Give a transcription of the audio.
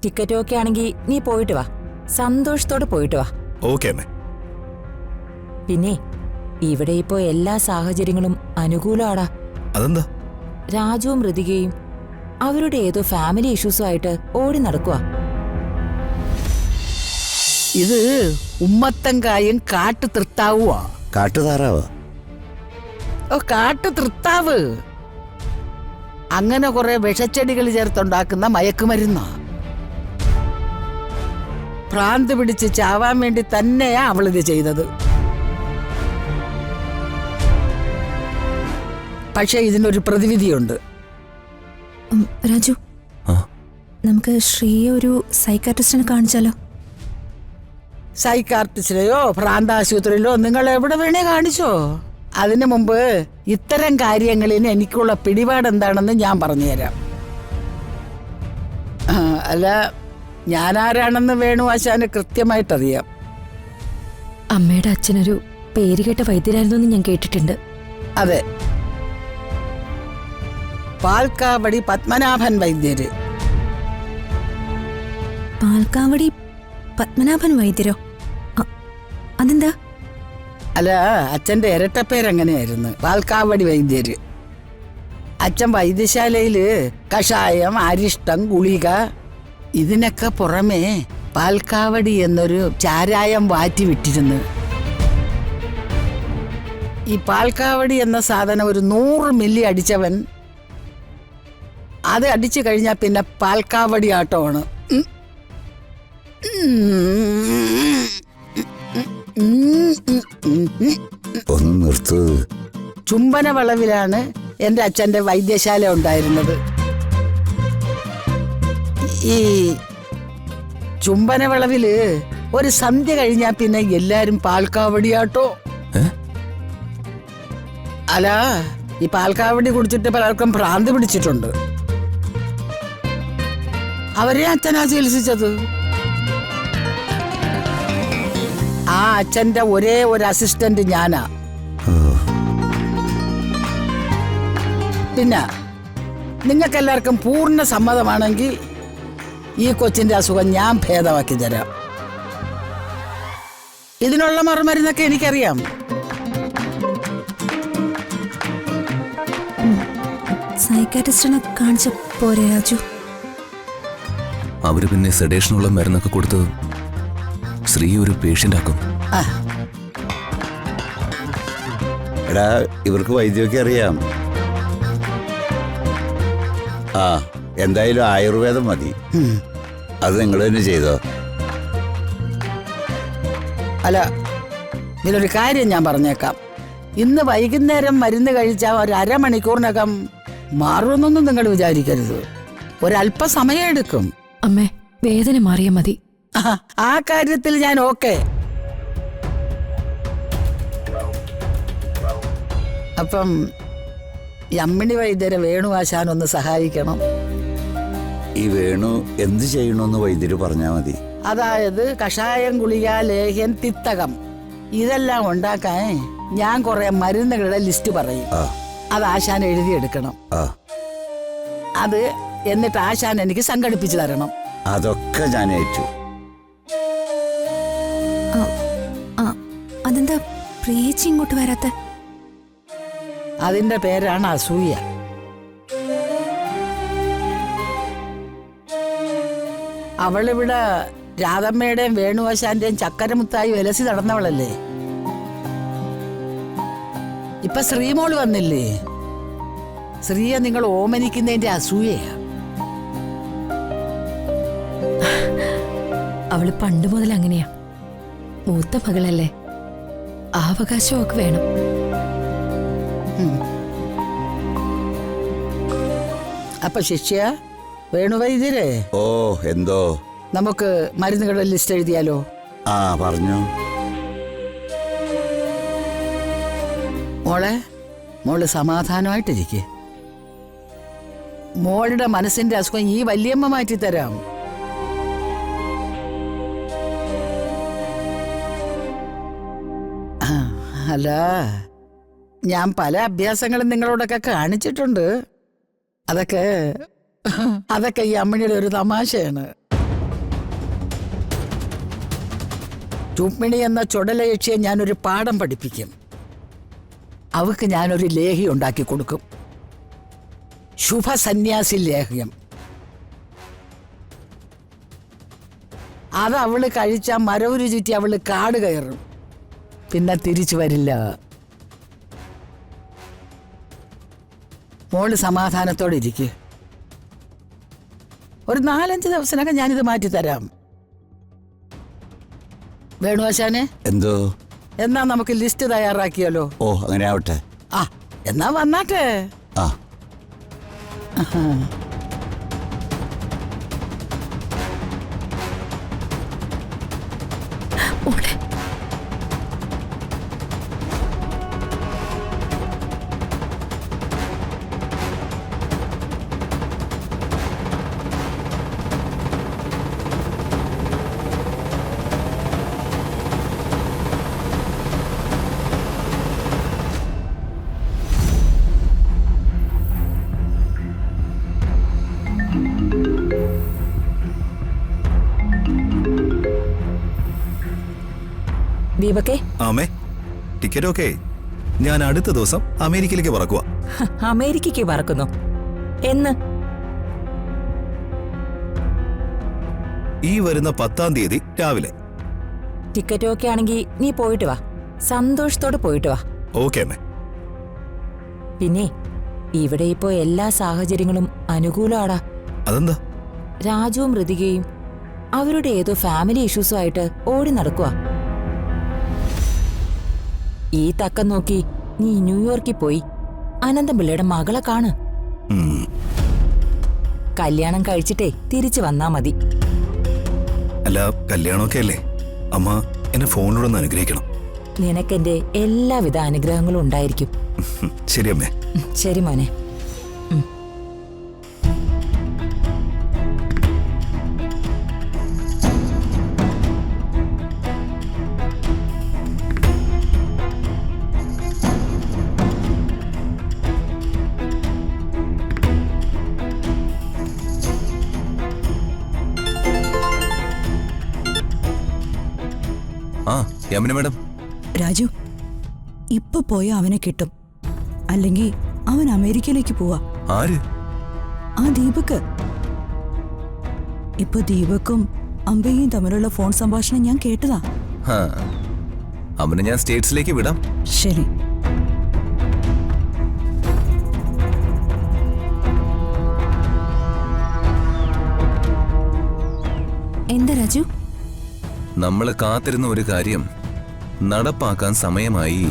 ടിക്കറ്റും ഒക്കെ ആണെങ്കിൽ നീ പോയിട്ട് വാ, സന്തോഷത്തോടെ പോയിട്ട് വാ. ഓക്കെ അമ്മേ. പിന്നെ ഇവിടെ ഇപ്പോ എല്ലാ സാഹചര്യങ്ങളും അനുകൂലമാടാ. അതെന്താ? രാജുവും ഋതികയും അവരുടെ ഏതോ ഫാമിലി ഇഷ്യൂസും ആയിട്ട് ഓടി നടക്കുക. ഇത് ഉമ്മത്തങ്കായും കാട്ടു തൃത്താവുവാ. കാട്ടുതാറാവോ? ഓ, കാട്ടു തൃത്താവ്. അങ്ങനെ കുറെ വിഷച്ചെടികൾ ചേർത്തുണ്ടാക്കുന്ന മയക്കുമരുന്നാ. ഭ്രാന്ത് പിടിച്ച് ചാവാൻ വേണ്ടി തന്നെയാ അവളിത് ചെയ്തത്. പക്ഷെ ഇതിനൊരു പ്രതിവിധിയുണ്ട്. രാജു, നമുക്ക് ശ്രീയെ ഒരു സൈക്കാട്രിസ്റ്റിനെ കാണിച്ചാലോ? സൈക്കാർട്ടിസ്റ്റിലെയോ ഭ്രാന്താശുപത്രിയിലോ നിങ്ങൾ എവിടെ വേണേ കാണിച്ചോ. അതിനു മുമ്പ് ഇത്തരം കാര്യങ്ങളിൽ എനിക്കുള്ള പിടിപാട് എന്താണെന്ന് ഞാൻ പറഞ്ഞുതരാം. അല്ല, ഞാനാരാണെന്ന് വേണു ആശാന് കൃത്യമായിട്ടറിയാം. അമ്മയുടെ അച്ഛനൊരു പേരുകേട്ട വൈദ്യരായിരുന്നു എന്ന് ഞാൻ കേട്ടിട്ടുണ്ട്. അതെ, പാൽക്കാവടി പത്മനാഭൻ വൈദ്യര്. പാൽക്കാവടി പത്മനാഭൻ വൈദ്യരോ? അതെന്താ? അല്ല, അച്ഛന്റെ ഇരട്ടപ്പേരങ്ങനെയായിരുന്നു, പാൽക്കാവടി വൈദ്യര്. അച്ഛൻ വൈദ്യശാലയില് കഷായം, അരിഷ്ടം, ഗുളിക ഇതിനൊക്കെ പുറമെ പാൽക്കാവടി എന്നൊരു ചാരായം വാറ്റി വിട്ടിരുന്നു. ഈ പാൽക്കാവടി എന്ന സാധനം ഒരു 100 മില്ലി അടിച്ചവൻ അത് അടിച്ചു കഴിഞ്ഞാൽ പിന്നെ പാൽക്കാവടി ആട്ടമാണ്. ഒന്ന് നിർത്ത്. ചുംബന വളവിലാണ് എൻ്റെ അച്ഛൻ്റെ വൈദ്യശാല ഉണ്ടായിരുന്നത്. ഈ ചുംബന വളവില് ഒരു സന്ധ്യ കഴിഞ്ഞാൽ പിന്നെ എല്ലാരും പാൽക്കാവടിയാട്ടോ. അല്ല, ഈ പാൽക്കാവടി കുടിച്ചിട്ട് പലർക്കും ഭ്രാന്ത് പിടിച്ചിട്ടുണ്ട്. അവരെ അച്ഛനാ ചികിത്സിച്ചത്. ആ അച്ഛന്റെ ഒരേ ഒരു അസിസ്റ്റന്റ് ഞാനാ. പിന്നെ നിങ്ങൾക്കെല്ലാവർക്കും പൂർണ്ണ സമ്മതമാണെങ്കിൽ ഈ കൊച്ചിന്റെ അസുഖം ഞാൻ ഭേദമാക്കി തരാം. ഇതിനുള്ള മറുമരുന്നൊക്കെ എനിക്കറിയാം. സൈക്കാട്രിസ്റ്റിനെ കാണിച്ച പോരെ രാജു? അവര് പിന്നെ സെഡേഷനുള്ള മരുന്നൊക്കെ കൊടുത്ത് ശ്രീ ഒരു പേഷ്യന്റ് ആക്കും. എടാ, ഇവർക്ക് വൈദ്യമൊക്കെ അറിയാം. ആ, എന്തായാലും ആയുർവേദം മതി. അത് നിങ്ങൾ തന്നെ ചെയ്തോ. അല്ല, ഇതിലൊരു കാര്യം ഞാൻ പറഞ്ഞേക്കാം. ഇന്ന് വൈകുന്നേരം മരുന്ന് കഴിച്ചാൽ ഒരു അരമണിക്കൂറിനകം മാറുമെന്നൊന്നും നിങ്ങൾ വിചാരിക്കരുത്. ഒരല്പസമയം എടുക്കും. അമ്മേ, വേദന മാറിയാ മതി. ആ കാര്യത്തിൽ ഞാൻ ഓക്കെ. അപ്പം ഈ അമ്മിണി വൈദ്യരെ വേണു ആശാൻ ഒന്ന് സഹായിക്കണം. ഈ വേണു എന്ത് ചെയ്യണമെന്ന് വൈദ്യര് പറഞ്ഞാൽ മതി. അതായത് കഷായം, ഗുളിക, ലേഹ്യം, തിത്തകം ഇതെല്ലാം ഉണ്ടാക്കാൻ ഞാൻ കുറെ മരുന്നുകളുടെ ലിസ്റ്റ് പറയും. അത് ആശാൻ എഴുതിയെടുക്കണം. അത് എന്നിട്ട് ആശാൻ എനിക്ക് സംഘടിപ്പിച്ചു തരണം. അതൊക്കെ ഞാൻ ഏറ്റു. അതെന്താ പ്രിയേച്ചി ഇങ്ങോട്ട് വരാത്ത? അതിന്റെ പേരാണ് അസൂയ. അവളിവിടെ രാധമ്മയുടെയും വേണുവശാന്റെയും ചക്കരമുത്തായി വിലസി നടന്നവളല്ലേ. ഇപ്പൊ ശ്രീമോള് വന്നില്ലേ. ശ്രീയെ നിങ്ങൾ ഓമനിക്കുന്നതിന്റെ അസൂയയാ. അവള് പണ്ട് മുതൽ അങ്ങനെയാ. മൂത്ത മകളല്ലേ, അവകാശമൊക്കെ വേണം. അപ്പൊ ശിഷ്യ വേണുവൈദ്യരെ, ഓ എന്തോ, നമുക്ക് മരുന്നുകളുടെ ലിസ്റ്റ് എഴുതിയാലോ? ആ പറഞ്ഞു. മോള് സമാധാനമായിട്ടിരിക്കെ. മോളുടെ മനസ്സിന്റെ അസുഖം ഈ വല്യമ്മ മാറ്റിത്തരാം. അല്ല, ഞാൻ പല അഭ്യാസങ്ങളും നിങ്ങളോടൊക്കെ കാണിച്ചിട്ടുണ്ട്. അതൊക്കെ ഈ അമ്മണിയുടെ ഒരു തമാശയാണ്. രുക്മിണി എന്ന ചുടലയക്ഷിയെ ഞാനൊരു പാഠം പഠിപ്പിക്കും. അവക്ക് ഞാനൊരു ലേഹ്യം ഉണ്ടാക്കി കൊടുക്കും. ശുഭസന്യാസി ലേഹ്യം. അത് അവള് കഴിച്ച മരവുരു ചുറ്റി അവള് കാട് കയറും, പിന്നെ തിരിച്ചു വരില്ല. മോള് സമാധാനത്തോടെ ഇരിക്കുക. ഒരു 4-5 ദിവസത്തിനകം ഞാനിത് മാറ്റിത്തരാം. വേണുവാശാനെ, എന്തോ? എന്നാ നമുക്ക് ലിസ്റ്റ് തയ്യാറാക്കിയാലോ? ഓ, അങ്ങനെ ആവട്ടെ. ആ, എന്നാ വന്നാട്ടെ. ആ, മോളെ ദീപക്കേ, ആമേ, ടിക്കറ്റ് ഓക്കെ. ഞാൻ അടുത്ത ദിവസം അമേരിക്കയിലേക്ക് പറക്കുക. അമേരിക്കയ്ക്ക് പറക്കുന്നു എന്ന്? ഈ വരുന്ന 10-ാം തീയതി രാവിലെ. ടിക്കറ്റ് ഒക്കെ ആണെങ്കിൽ നീ പോയിട്ട് വാ, സന്തോഷത്തോടെ പോയിട്ട് വാ. ഓക്കെ അമ്മേ. പിന്നെ ഇവിടെ ഇപ്പോ എല്ലാ സാഹചര്യങ്ങളും അനുകൂലമാടാ. അതെന്താ? രാജുവും ഋതികയും അവരുടെ ഏതോ ഫാമിലി ഇഷ്യൂസും ആയിട്ട് ഓടി നടക്കുക. ഈ തക്കം നോക്കി നീ ന്യൂയോർക്കിൽ പോയി അനന്തപിള്ളയുടെ മകളെ കാണ്. ഉം. കല്യാണം കഴിച്ചിട്ടേ തിരിച്ചു വന്നാ മതി. അല്ല, കല്യാണമൊക്കെ അല്ലേ അമ്മ, എന്നെ ഫോണിലൂടെ ഒന്ന് അനുഗ്രഹിക്കണം. നിനക്കെന്റെ എല്ലാവിധ അനുഗ്രഹങ്ങളും ഉണ്ടായിരിക്കും. ശരി അമ്മേ. ശരി മോനെ. ആ, യമുന മാഡം. രാജു, ഇപ്പൊ പോയ അവനെ കിട്ടും. അല്ലെങ്കിൽ അവൻ അമേരിക്കയിലേക്ക് പോവാ. ആര്? ആ ദീപക്. ഇപ്പൊ ദീപക്കും അമ്പയും തമ്മിലുള്ള ഫോൺ സംഭാഷണം ഞാൻ കേട്ടതാ. ഹാ, അവനെ ഞാൻ സ്റ്റേറ്റ്സിലേക്ക് വിടാം. ശരി. എന്താ രാജു? നമ്മൾ കാത്തിരുന്ന ഒരു കാര്യം നടപ്പാക്കാൻ സമയമായി.